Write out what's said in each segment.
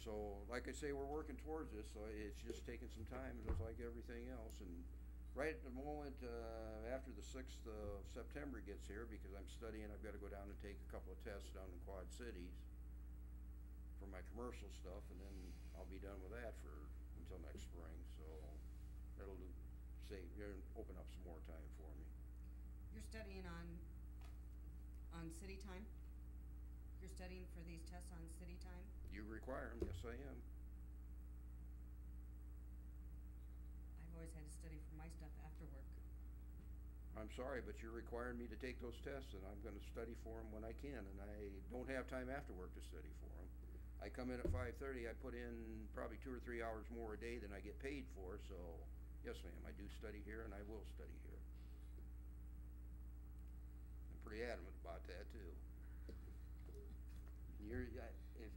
So, like I say, we're working towards this, so it's just taking some time, just like everything else. And right at the moment, after the 6th of September gets here, because I'm studying, I've got to go down and take a couple of tests down in Quad Cities for my commercial stuff, and then I'll be done with that for until next spring. So that'll open up some more time for me. You're studying on city time? You're studying for these tests on city time? You require them? Yes, I am. I've always had to study for my stuff after work. I'm sorry, but you're requiring me to take those tests, and I'm going to study for them when I can, and I don't have time after work to study for them. I come in at 5:30, I put in probably 2 or 3 hours more a day than I get paid for, so yes, ma'am, I do study here, and I will study here. I'm pretty adamant about that, too.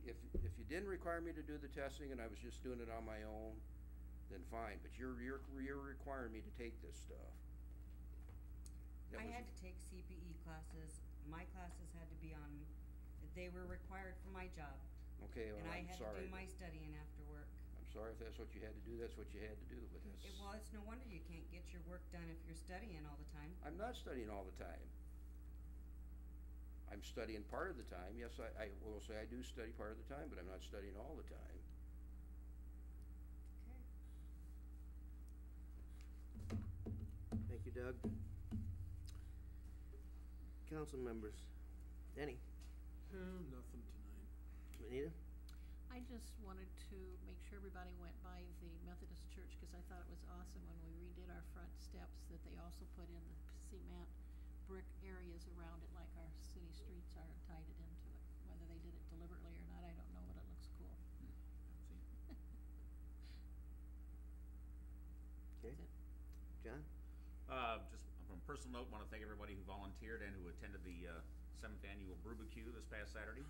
If you didn't require me to do the testing and I was just doing it on my own, then fine, but you're requiring me to take this stuff. I had to take CPE classes. My classes had to be on, they were required for my job. Okay, well, and I I'm had sorry. to do my studying after work. I'm sorry if that's what you had to do, that's what you had to do, but that's... Well, it's no wonder you can't get your work done if you're studying all the time. I'm not studying all the time. I'm studying part of the time. Yes, I will say I do study part of the time, but I'm not studying all the time. Okay. Thank you, Doug. Council members. Denny. Nothing tonight. Anita? I just wanted to make sure everybody went by the Methodist Church because I thought it was awesome when we redid our front steps that they also put in the cement brick areas around it like our city streets are and tied it into it. Whether they did it deliberately or not, I don't know, but it looks cool. Okay. That's it. John? Just from a personal note, want to thank everybody who volunteered and who attended the 7th annual Brewbarbecue this past Saturday,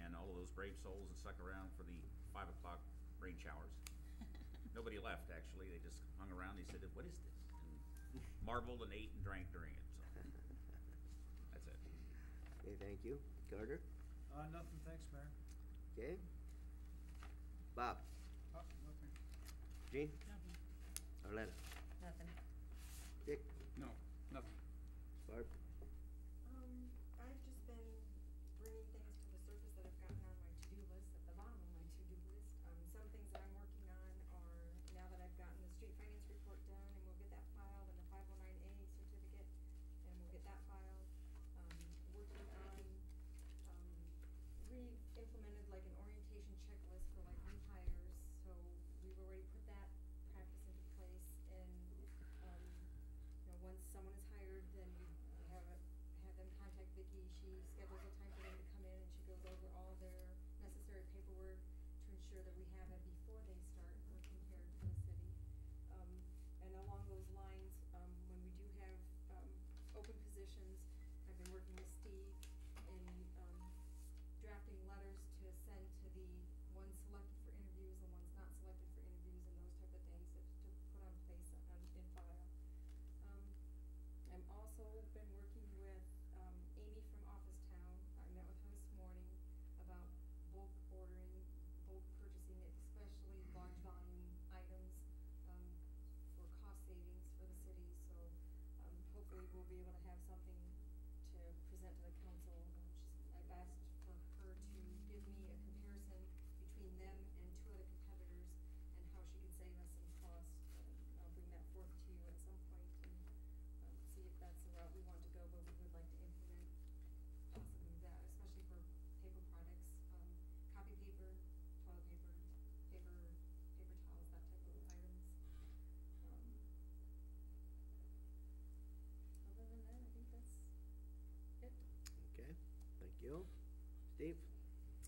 and all of those brave souls that stuck around for the 5 o'clock rain showers. Nobody left, actually. They just hung around. They said, "What is this?" and marveled and ate and drank during it. So that's it. Okay, thank you. Carter? Nothing, thanks, Mayor. Okay. Bob? Nothing. Gene? Nothing. Arletta? Nothing. Dick? No, nothing. Barb? I've just been bringing things to the surface that I've gotten on my to-do list, at the bottom of my to-do list. Some things that I'm working on are, now that I've gotten the street finance report done, and we'll get that filed, and the 509A certificate, and we'll get that filed. Working on, we've implemented like an orientation checklist for like new hires, so we've already put that practice into place, and, once someone is hired, then we have them contact Vicki. She schedules a time for them to come in, and she goes over all their necessary paperwork to ensure that we have it before they start working here for the city. And along those lines, when we do have open positions, I've been working with Steve in drafting letters to send to the ones selected for interviews and ones not selected for interviews, and those type of things to put on place in file. I've also been working with Amy from Office Town. I met with her this morning about bulk ordering, bulk purchasing, especially large volume items for cost savings for the city. So hopefully we'll be able to have something to present to the council. I've asked for her to give me a comparison between them and 2 other competitors and how she can save us some cost. I'll bring that forth to you at some point and see if that's the route we want to go, but we would like to implement possibly that, especially for paper products, copy paper, toilet paper, paper towels, that type of items. Other than that, I think that's it. Okay, thank you. Steve?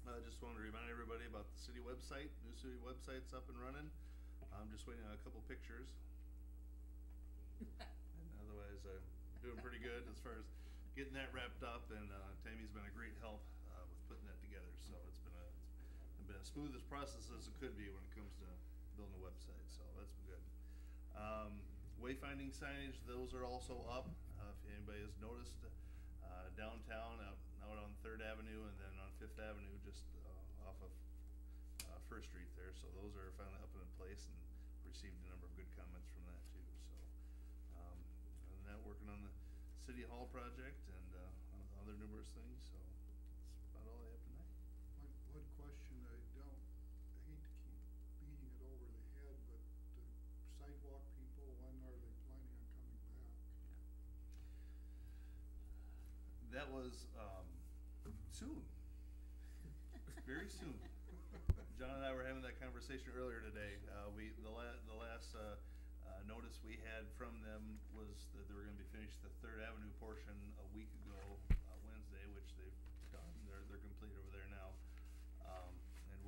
I just wanted to remind everybody about the city website. New city website's up and running. I'm just waiting on a couple pictures. And otherwise, I'm doing pretty good as far as getting that wrapped up. And Tammy's been a great help with putting that together. So it's been as smooth as process as it could be when it comes to building a website. So that's been good. Wayfinding signage, those are also up. If anybody has noticed, downtown, out on 3rd Avenue and then on 5th Avenue, just off of First Street there, so those are finally up and in place and received a number of good comments from that too, so. Other than that, working on the City Hall project and, other numerous things, so that's about all I have tonight. One question, I hate to keep beating it over the head, but the sidewalk people, when are they planning on coming back? That was, soon. Very soon. John and I were having that conversation earlier today. The last notice we had from them was that they were gonna be finished the Third Avenue portion a week ago, Wednesday, which they've done. They're complete over there now. And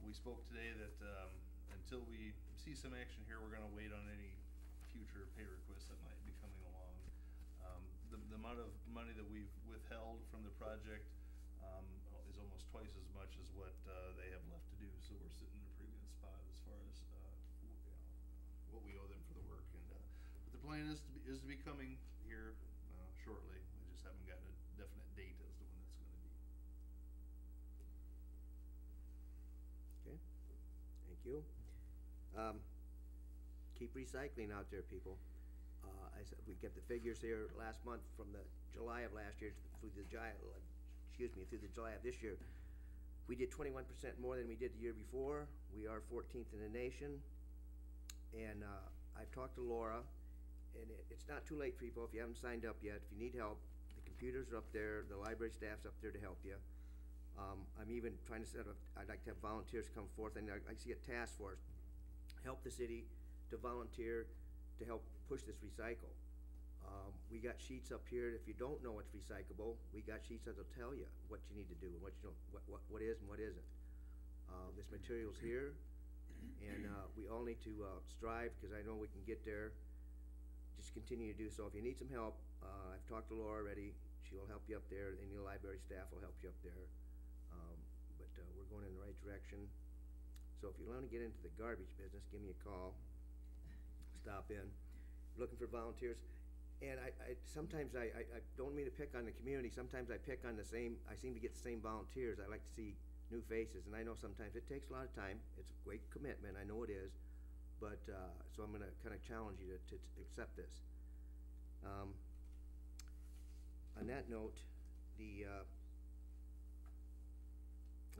we spoke today that, until we see some action here, we're gonna wait on any future pay requests that might be coming along. The amount of money that we've withheld from the project, is almost twice as much as what, they have left to do, so we're sitting in a pretty good spot as far as, what we owe them for the work, and, but the plan is to be coming here, shortly. We just haven't gotten a definite date as to when that's gonna be. Okay, thank you. Keep recycling out there, people. I said, we get the figures here last month from the July of last year through the July of this year. We did 21% more than we did the year before. We are 14th in the nation. And I've talked to Laura, and it's not too late, people, if you haven't signed up yet. If you need help, the computers are up there, the library staff's up there to help you. I'm even trying to set up, I'd like to have volunteers come forth, and I see a task force, help the city to volunteer to help push this recycle. We got sheets up here. If you don't know what's recyclable, we got sheets that'll tell you what you need to do and what you don't, what is and what isn't. This material's here, and we all need to strive, because I know we can get there. Just continue to do so. If you need some help, I've talked to Laura already. She'll help you up there. Any library staff will help you up there. But we're going in the right direction. So if you want to get into the garbage business, give me a call. Stop in. Looking for volunteers. And I sometimes I don't mean to pick on the community. Sometimes I pick on I seem to get the same volunteers. I like to see new faces, and I know sometimes it takes a lot of time. It's a great commitment, I know it is, but, so I'm gonna kinda challenge you to accept this. On that note,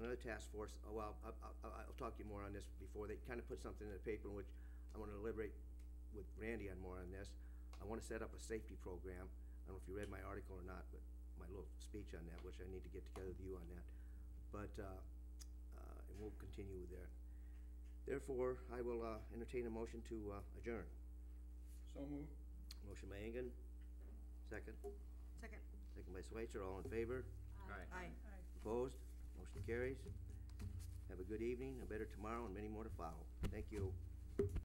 another task force, well, I'll talk to you more on this before. They kinda put something in the paper in which I wanna deliberate with Randy on more on this. I want to set up a safety program. I don't know if you read my article or not, but my little speech on that, which I need to get together with you on that. But, and we'll continue with that. Therefore, I will entertain a motion to adjourn. So moved. Motion by Engen, second. Second. Second by Switzer, all in favor? Aye. Opposed? Motion carries. Have a good evening, a better tomorrow, and many more to follow. Thank you.